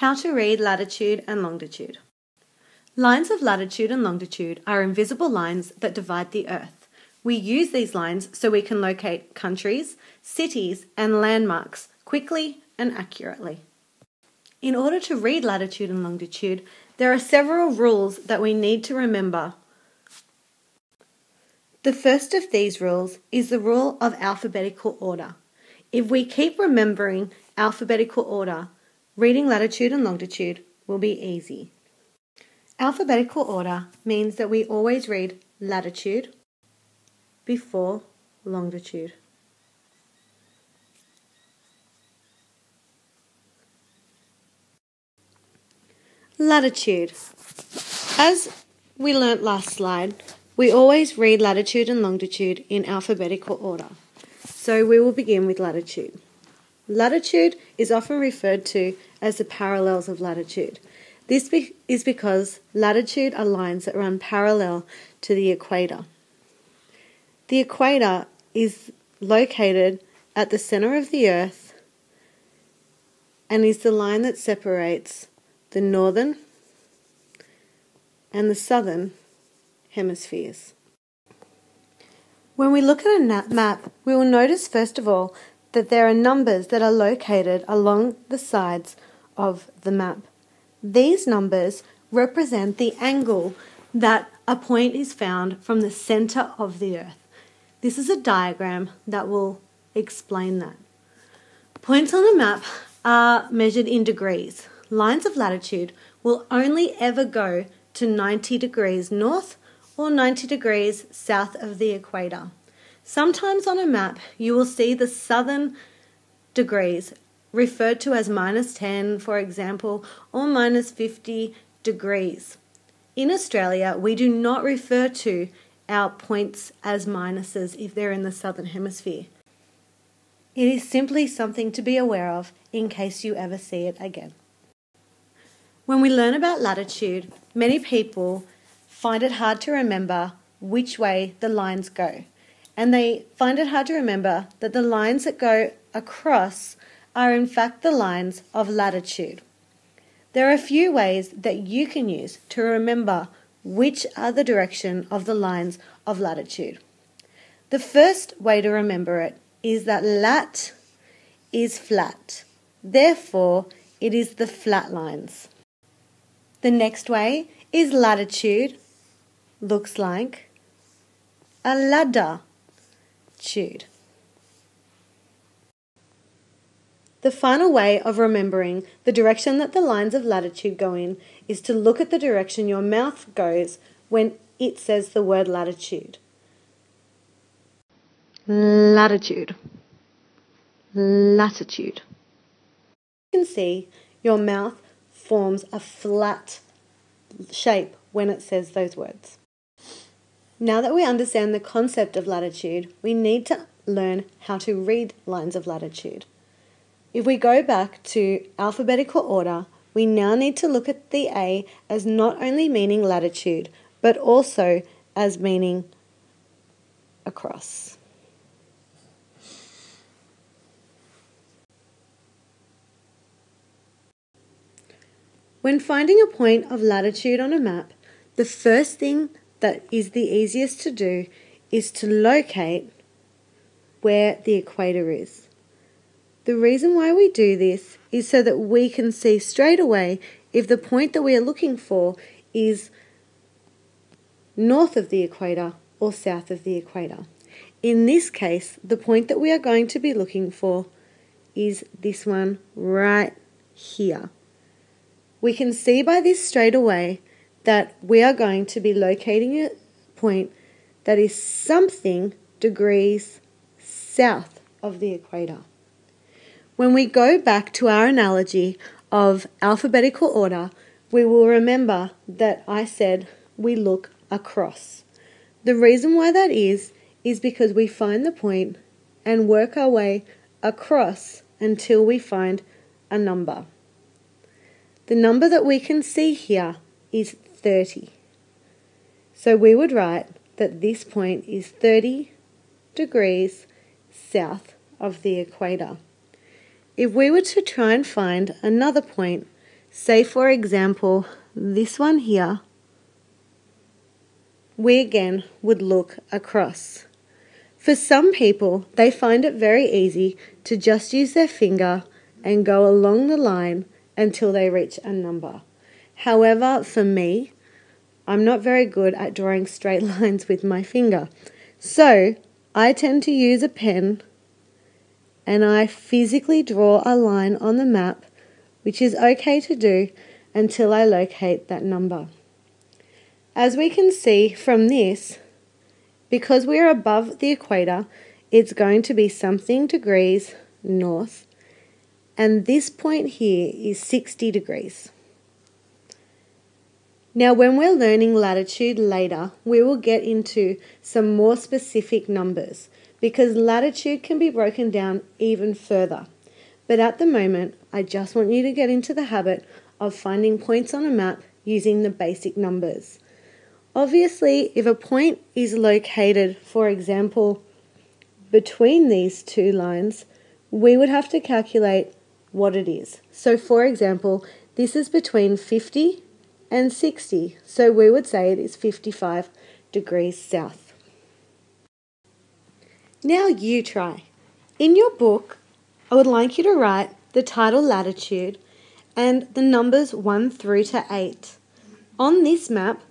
How to read latitude and longitude. Lines of latitude and longitude are invisible lines that divide the Earth. We use these lines so we can locate countries, cities, and landmarks quickly and accurately. In order to read latitude and longitude, there are several rules that we need to remember. The first of these rules is the rule of alphabetical order. If we keep remembering alphabetical order, reading latitude and longitude will be easy. Alphabetical order means that we always read latitude before longitude. Latitude. As we learnt last slide, we always read latitude and longitude in alphabetical order. So we will begin with latitude. Latitude is often referred to as the parallels of latitude. This is because latitude are lines that run parallel to the equator. The equator is located at the center of the Earth and is the line that separates the northern and the southern hemispheres. When we look at a map, we will notice first of all that there are numbers that are located along the sides of the map. These numbers represent the angle that a point is found from the center of the Earth. This is a diagram that will explain that. Points on a map are measured in degrees. Lines of latitude will only ever go to 90 degrees north or 90 degrees south of the equator. Sometimes on a map you will see the southern degrees referred to as -10, for example, or -50 degrees. In Australia, we do not refer to our points as minuses if they're in the southern hemisphere. It is simply something to be aware of in case you ever see it again. When we learn about latitude, many people find it hard to remember which way the lines go. And they find it hard to remember that the lines that go across are in fact the lines of latitude. There are a few ways that you can use to remember which are the direction of the lines of latitude. The first way to remember it is that lat is flat. Therefore, it is the flat lines. The next way is latitude looks like a ladder. The final way of remembering the direction that the lines of latitude go in is to look at the direction your mouth goes when it says the word latitude. Latitude. Latitude. You can see your mouth forms a flat shape when it says those words. Now that we understand the concept of latitude, we need to learn how to read lines of latitude. If we go back to alphabetical order, we now need to look at the A as not only meaning latitude, but also as meaning across. When finding a point of latitude on a map, the first thing that is the easiest to do is to locate where the equator is. The reason why we do this is so that we can see straight away if the point that we are looking for is north of the equator or south of the equator. In this case, the point that we are going to be looking for is this one right here. We can see by this straight away that we are going to be locating a point that is something degrees south of the equator. When we go back to our analogy of alphabetical order, we will remember that I said we look across. The reason why that is because we find the point and work our way across until we find a number. The number that we can see here is 30. So we would write that this point is 30 degrees south of the equator. If we were to try and find another point, Say for example, this one here, we again would look across. For some people, they find it very easy to just use their finger and go along the line until they reach a number. However, for me, I'm not very good at drawing straight lines with my finger. So, I tend to use a pen and I physically draw a line on the map, which is okay to do until I locate that number. As we can see from this, because we're above the equator, it's going to be something degrees north, and this point here is 60 degrees. Now, when we're learning latitude later, we will get into some more specific numbers, because latitude can be broken down even further. But at the moment, I just want you to get into the habit of finding points on a map using the basic numbers. Obviously, if a point is located, for example, between these two lines, we would have to calculate what it is. So, for example, this is between 50 and 60, so we would say it is 55 degrees south. Now you try. In your book, I would like you to write the title latitude and the numbers 1 through to 8. On this map,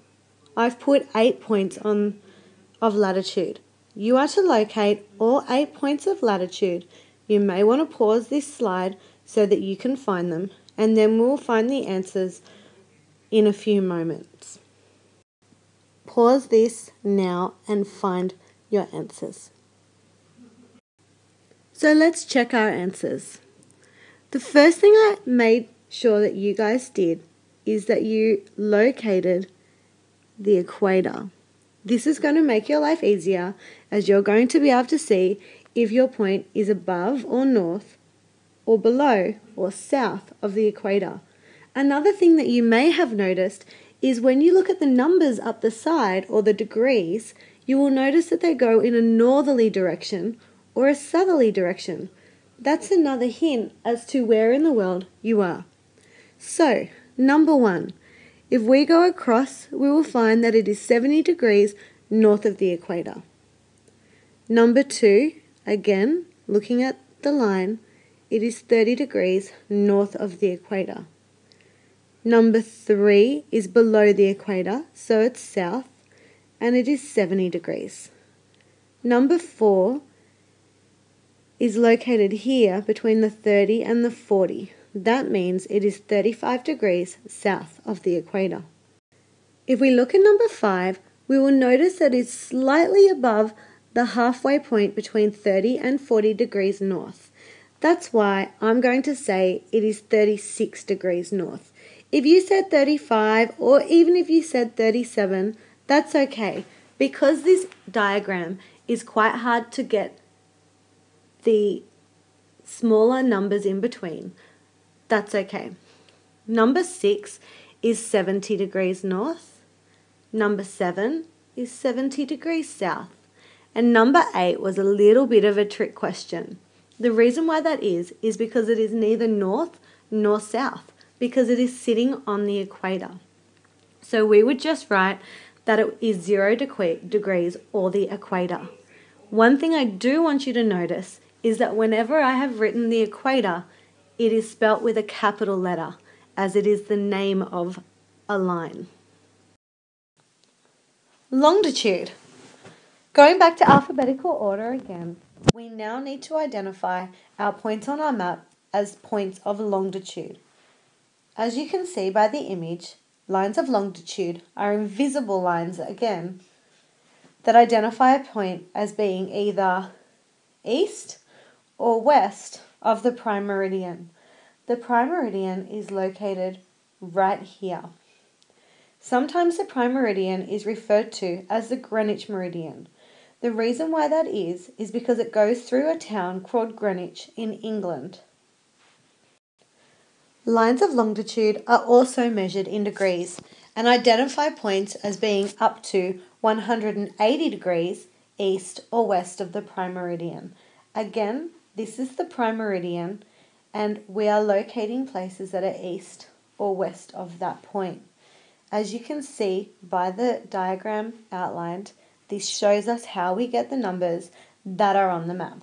I've put 8 points of latitude. You are to locate all 8 points of latitude. You may want to pause this slide so that you can find them, and then we'll find the answers in a few moments. Pause this now and find your answers. So let's check our answers. The first thing I made sure that you guys did is that you located the equator. This is going to make your life easier, as you're going to be able to see if your point is above or north or below or south of the equator. Another thing that you may have noticed is when you look at the numbers up the side, or the degrees, you will notice that they go in a northerly direction or a southerly direction. That's another hint as to where in the world you are. So, number 1. If we go across, we will find that it is 70 degrees north of the equator. Number 2, again, looking at the line, it is 30 degrees north of the equator. Number 3 is below the equator, so it's south, and it is 70 degrees. Number 4 is located here between the 30 and the 40. That means it is 35 degrees south of the equator. If we look at number 5, we will notice that it's slightly above the halfway point between 30 and 40 degrees north. That's why I'm going to say it is 36 degrees north. If you said 35, or even if you said 37, that's okay, because this diagram is quite hard to get the smaller numbers in between. That's okay. Number 6 is 70 degrees north. Number 7 is 70 degrees south. And number 8 was a little bit of a trick question. The reason why that is because it is neither north nor south, because it is sitting on the equator. So we would just write that it is 0 degrees or the equator. One thing I do want you to notice is that whenever I have written the equator, it is spelt with a capital letter, as it is the name of a line. Longitude. Going back to alphabetical order again, we now need to identify our points on our map as points of longitude. As you can see by the image, lines of longitude are invisible lines again that identify a point as being either east or west of the prime meridian. The prime meridian is located right here. Sometimes the prime meridian is referred to as the Greenwich meridian. The reason why that is because it goes through a town called Greenwich in England. Lines of longitude are also measured in degrees and identify points as being up to 180 degrees east or west of the prime meridian. Again, this is the prime meridian, and we are locating places that are east or west of that point. As you can see by the diagram outlined, this shows us how we get the numbers that are on the map.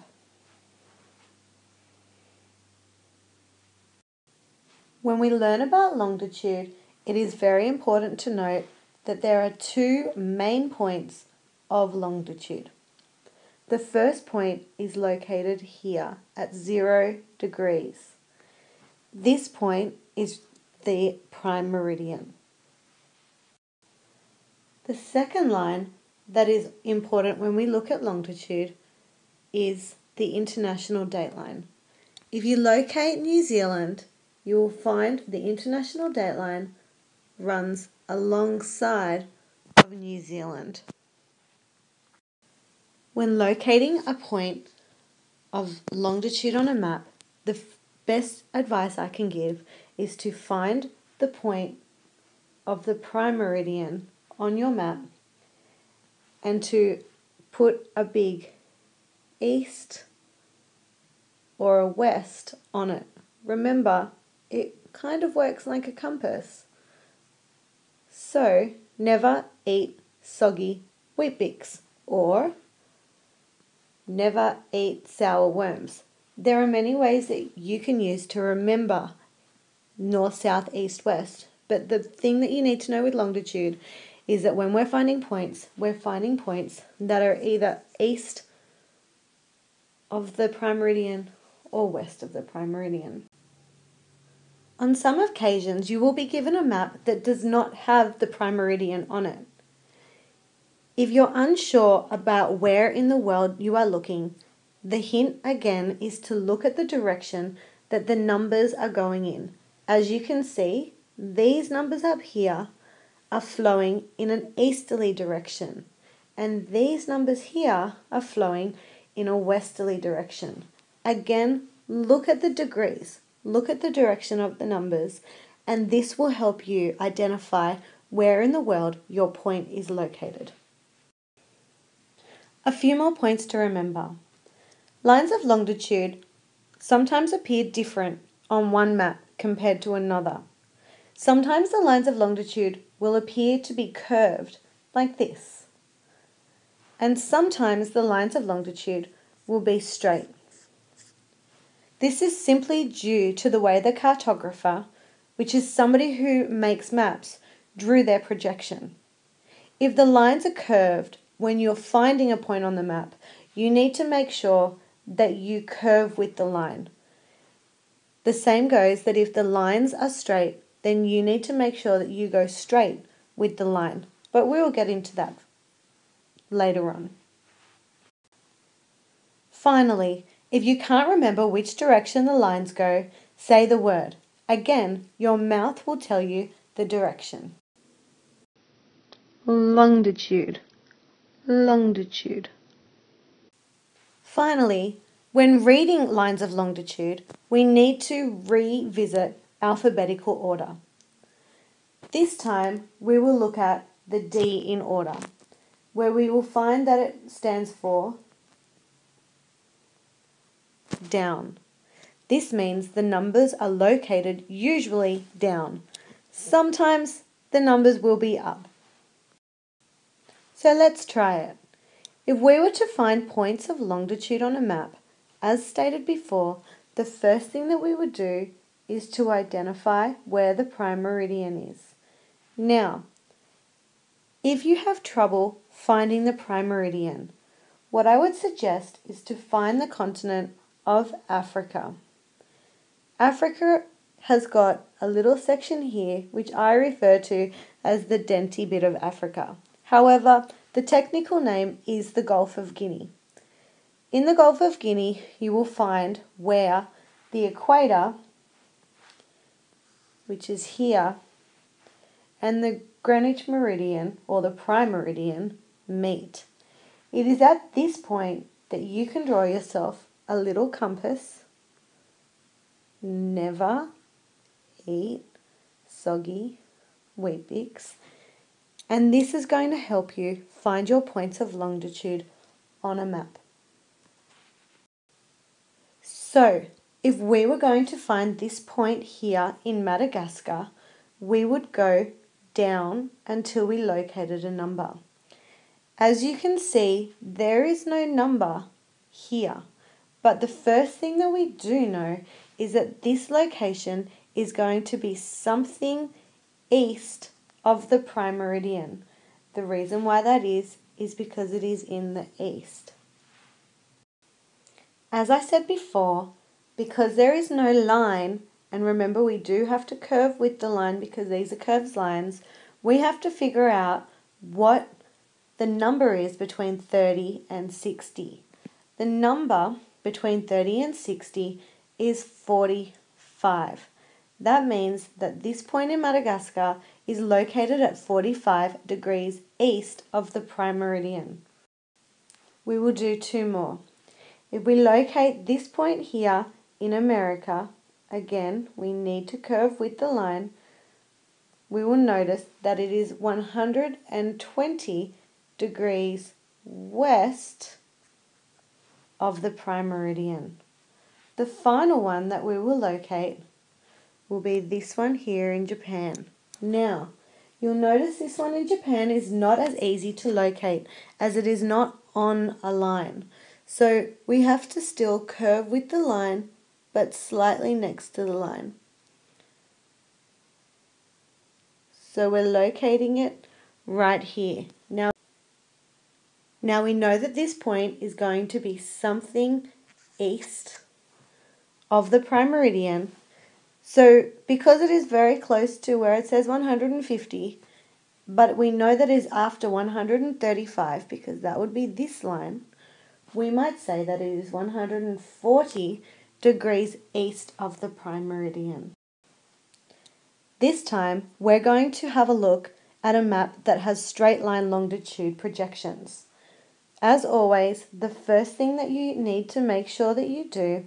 When we learn about longitude, it is very important to note that there are two main points of longitude. The first point is located here at 0 degrees. This point is the prime meridian. The second line that is important when we look at longitude is the international dateline. If you locate New Zealand, you will find the international dateline runs alongside of New Zealand. When locating a point of longitude on a map, the best advice I can give is to find the point of the prime meridian on your map and to put a big east or a west on it. Remember, it kind of works like a compass. So, never eat soggy Weet-Bix or never eat sour worms. There are many ways that you can use to remember north, south, east, west. But the thing that you need to know with longitude is that when we're finding points that are either east of the prime meridian or west of the prime meridian. On some occasions, you will be given a map that does not have the prime meridian on it. If you're unsure about where in the world you are looking, the hint again is to look at the direction that the numbers are going in. As you can see, these numbers up here are flowing in an easterly direction, and these numbers here are flowing in a westerly direction. Again, look at the degrees, look at the direction of the numbers, and this will help you identify where in the world your point is located. A few more points to remember. Lines of longitude sometimes appear different on one map compared to another. Sometimes the lines of longitude will appear to be curved like this, and sometimes the lines of longitude will be straight. This is simply due to the way the cartographer, which is somebody who makes maps, drew their projection. If the lines are curved when you're finding a point on the map, you need to make sure that you curve with the line. The same goes that if the lines are straight, then you need to make sure that you go straight with the line. But we will get into that later on. Finally, if you can't remember which direction the lines go, say the word. Again, your mouth will tell you the direction. Longitude, longitude. Finally, when reading lines of longitude, we need to revisit alphabetical order. This time, we will look at the D in order, where we will find that it stands for down. This means the numbers are located usually down. Sometimes the numbers will be up. So let's try it. If we were to find points of longitude on a map, as stated before, the first thing that we would do is to identify where the prime meridian is. Now, if you have trouble finding the prime meridian, what I would suggest is to find the continent of Africa. Africa has got a little section here which I refer to as the denty bit of Africa. However, the technical name is the Gulf of Guinea. In the Gulf of Guinea, you will find where the equator, which is here, and the Greenwich meridian, or the prime meridian, meet. It is at this point that you can draw yourself a little compass. Never eat soggy Weet-Bix. And this is going to help you find your points of longitude on a map. So, if we were going to find this point here in Madagascar, we would go down until we located a number. As you can see, there is no number here. But the first thing that we do know is that this location is going to be something east of the prime meridian. The reason why that is because it is in the east. As I said before, because there is no line, and remember we do have to curve with the line because these are curved lines, we have to figure out what the number is between 30 and 60. The number between 30 and 60 is 45. That means that this point in Madagascar is located at 45 degrees east of the prime meridian. We will do two more. If we locate this point here in America, again, we need to curve with the line, we will notice that it is 120 degrees west of the prime meridian. The final one that we will locate will be this one here in Japan. Now, you'll notice this one in Japan is not as easy to locate as it is not on a line. So we have to still curve with the line, but slightly next to the line. So we're locating it right here. Now we know that this point is going to be something east of the prime meridian. So because it is very close to where it says 150, but we know that it is after 135 because that would be this line, we might say that it is 140 degrees east of the prime meridian. This time we're going to have a look at a map that has straight line longitude projections. As always, the first thing that you need to make sure that you do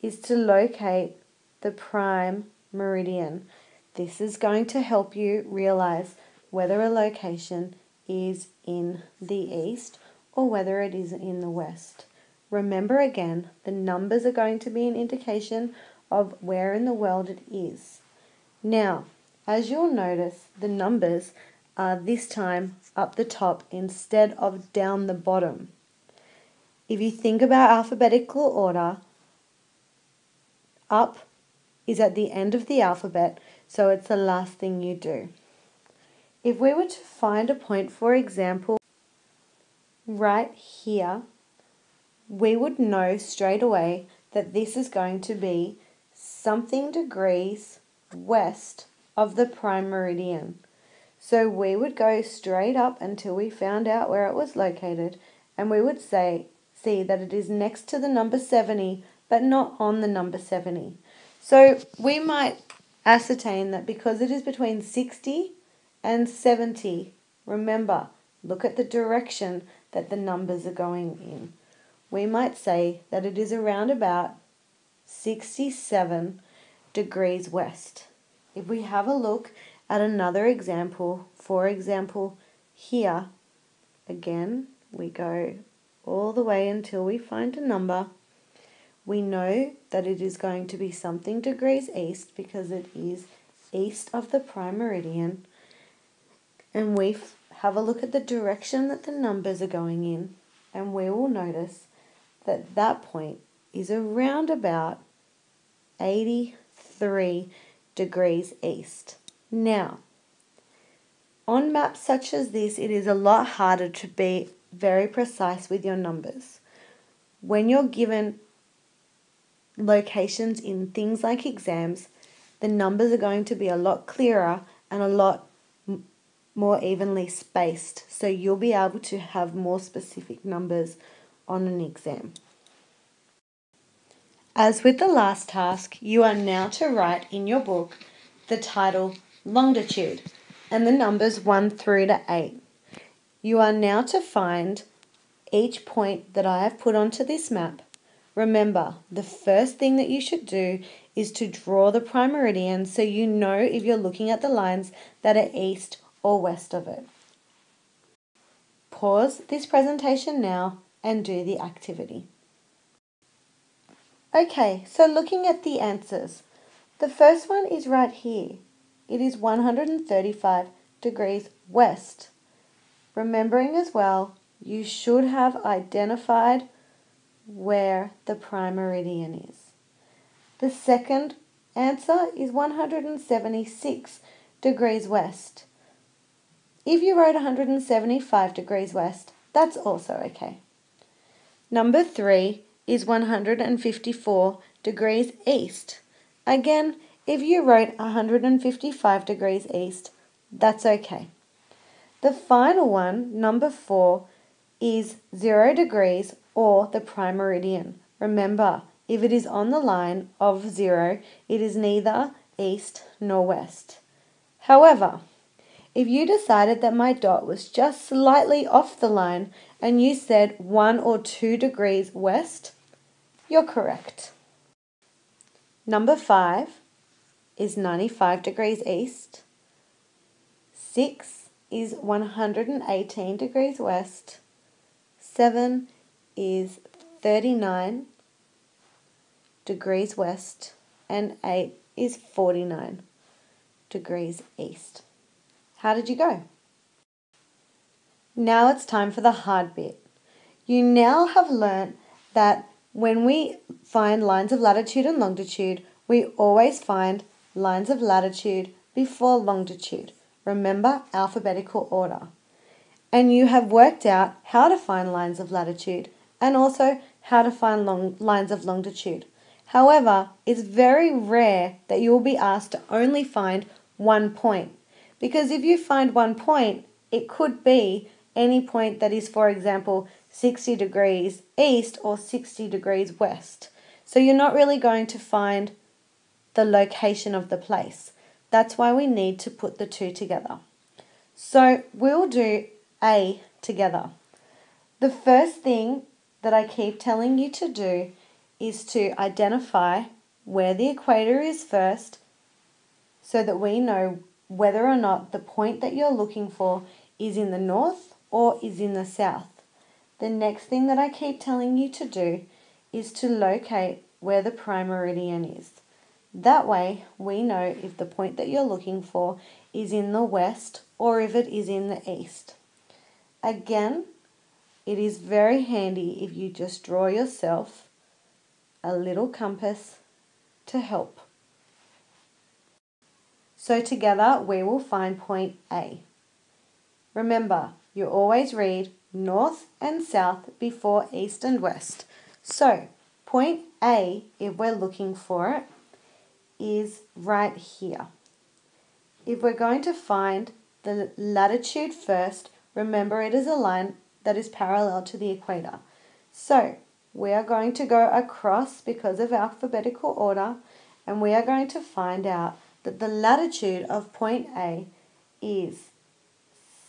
is to locate the prime meridian. This is going to help you realize whether a location is in the east or whether it is in the west. Remember again, the numbers are going to be an indication of where in the world it is. Now, as you'll notice, the numbers are this time up the top instead of down the bottom. If you think about alphabetical order, up is at the end of the alphabet, so it's the last thing you do. If we were to find a point, for example, right here, we would know straight away that this is going to be something degrees west of the prime meridian. So we would go straight up until we found out where it was located, and we would see that it is next to the number 70, but not on the number 70. So we might ascertain that because it is between 60 and 70, remember, look at the direction that the numbers are going in. We might say that it is around about 67 degrees west. If we have a look at another example, for example, here, again, we go all the way until we find a number. We know that it is going to be something degrees east because it is east of the prime meridian. And we have a look at the direction that the numbers are going in, and we will notice that that point is around about 83 degrees east. Now, on maps such as this, it is a lot harder to be very precise with your numbers. When you're given locations in things like exams, the numbers are going to be a lot clearer and a lot more evenly spaced, so you'll be able to have more specific numbers on an exam. As with the last task, you are now to write in your book the title Longitude and the numbers 1 through to 8. You are now to find each point that I have put onto this map. Remember, the first thing that you should do is to draw the prime meridian so you know if you're looking at the lines that are east or west of it. Pause this presentation now and do the activity. Okay, so looking at the answers. The first one is right here. it is 135 degrees west. Remembering as well, you should have identified where the prime meridian is. The second answer is 176 degrees west. If you wrote 175 degrees west, that's also okay. Number 3 is 154 degrees east. Again, if you wrote 155 degrees east, that's okay. The final one, number 4, is 0 degrees or the prime meridian. Remember, if it is on the line of 0, it is neither east nor west. However, if you decided that my dot was just slightly off the line and you said 1 or 2 degrees west, you're correct. Number 5 is 95 degrees east. 6 is 118 degrees west. 7 is 39 degrees west. And 8 is 49 degrees east. How did you go? Now it's time for the hard bit. You now have learnt that when we find lines of latitude and longitude, we always find lines of latitude before longitude. Remember, alphabetical order. And you have worked out how to find lines of latitude and also how to find lines of longitude. However, it's very rare that you will be asked to only find one point. Because if you find one point, it could be any point that is, for example, 60 degrees east or 60 degrees west. So you're not really going to find the location of the place. That's why we need to put the two together. So we'll do A together. The first thing that I keep telling you to do is to identify where the equator is first so that we know whether or not the point that you're looking for is in the north or is in the south. The next thing that I keep telling you to do is to locate where the prime meridian is. That way we know if the point that you're looking for is in the west or if it is in the east. Again, it is very handy if you just draw yourself a little compass to help. So together we will find point A. Remember, you always read north and south before east and west. So point A, if we're looking for it, is right here. If we're going to find the latitude first, remember it is a line that is parallel to the equator. So we are going to go across because of alphabetical order, and we are going to find out that the latitude of point A is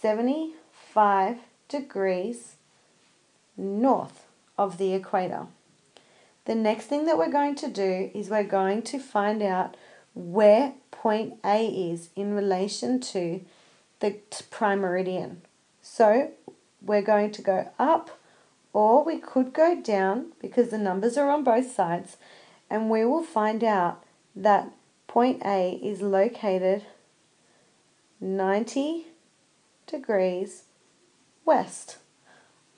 75 degrees north of the equator. The next thing that we're going to do is we're going to find out where point A is in relation to the prime meridian. So we're going to go up, or we could go down because the numbers are on both sides, and we will find out that point A is located 90 degrees west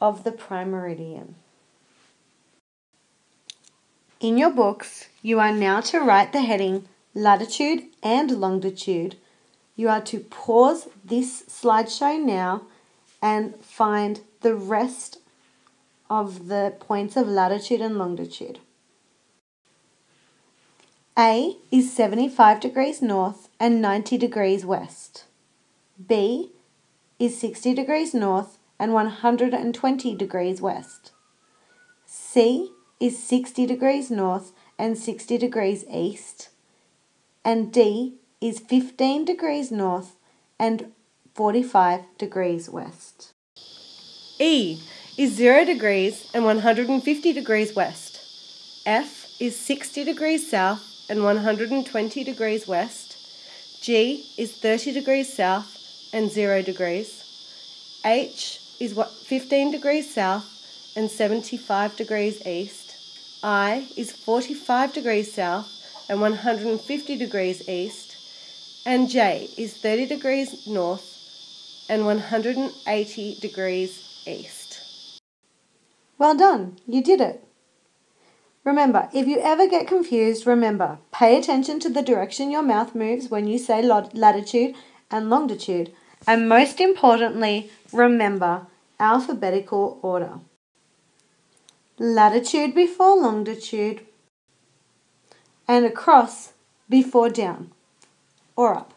of the prime meridian. In your books, you are now to write the heading Latitude and Longitude. You are to pause this slideshow now and find the rest of the points of latitude and longitude. A is 75 degrees north and 90 degrees west. B is 60 degrees north and 120 degrees west. C is 60 degrees north and 60 degrees east. And D is 15 degrees north and 45 degrees west. E is 0 degrees and 150 degrees west. F is 60 degrees south and 120 degrees west. G is 30 degrees south and 0 degrees. H is 15 degrees south and 75 degrees east. I is 45 degrees south and 150 degrees east. And J is 30 degrees north and 180 degrees east. Well done, you did it. Remember, if you ever get confused, remember, pay attention to the direction your mouth moves when you say latitude and longitude. And most importantly, remember alphabetical order. Latitude before longitude and across before down or up.